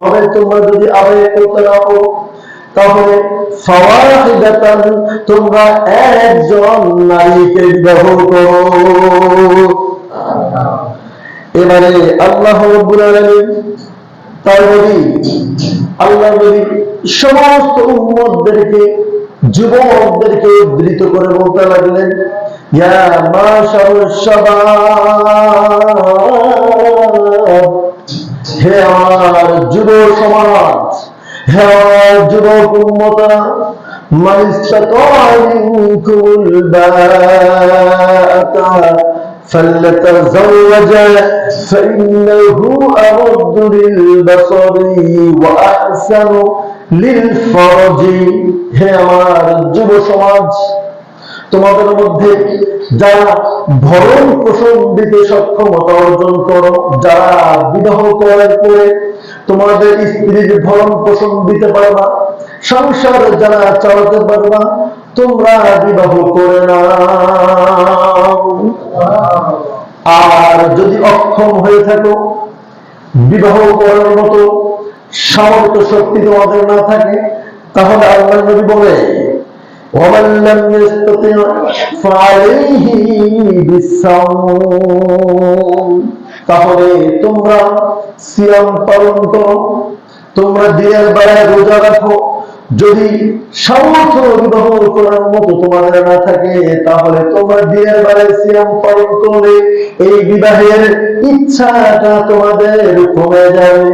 তবে তোমরা যদি আদায় করতে না পারো তাহলে ফাওয়াহিদাতান, তোমরা একজন নারীকে বিবাহ করো। এবারে আল্লাহ রাব্বুল আলামিন তার নবী আল্লাহ নবী সমস্ত উম্মতদেরকে, যুবকদেরকে উদ্ধৃত করে বলতে লাগলেন, ইয়া মাশারুশ শাবাব, হে আমার যুব সমাজ, হে আমার যুবক উম্মতরা, মান ইসতাতা মিনকুমুল বাআতা فليتزوج فإنه أغض للبصر وأحسن للفرج। হে আমার যুব সমাজ, তোমাদের মধ্যে যারা ভরণ পোষণ দিতে সক্ষমতা অর্জন করো, যারা বিবাহ করার পরে তোমাদের স্ত্রীর ভরণ পোষণ দিতে পারবা, সংসার যারা চালাতে পারবা, তোমরা বিবাহ করে না। আর যদি অক্ষম হয়ে থাকো, বিবাহ করার মতো সামর্থ্য শক্তি তোমাদের না থাকে, তাহলে আল্লাহ নবী বলে, ومن لم يستطع فعليه بالصوم, তাহলে তোমরা সিয়াম পালন করো, তোমরা দিনের বেলায় রোজা রাখো। যদি সামর্থ্য বিবাহ করার মতো তোমাদের না থাকে, তাহলে তোমরা দিনের বেলায় সিয়াম পালন করলে এই বিবাহের ইচ্ছাটা তোমাদের কমে যাবে।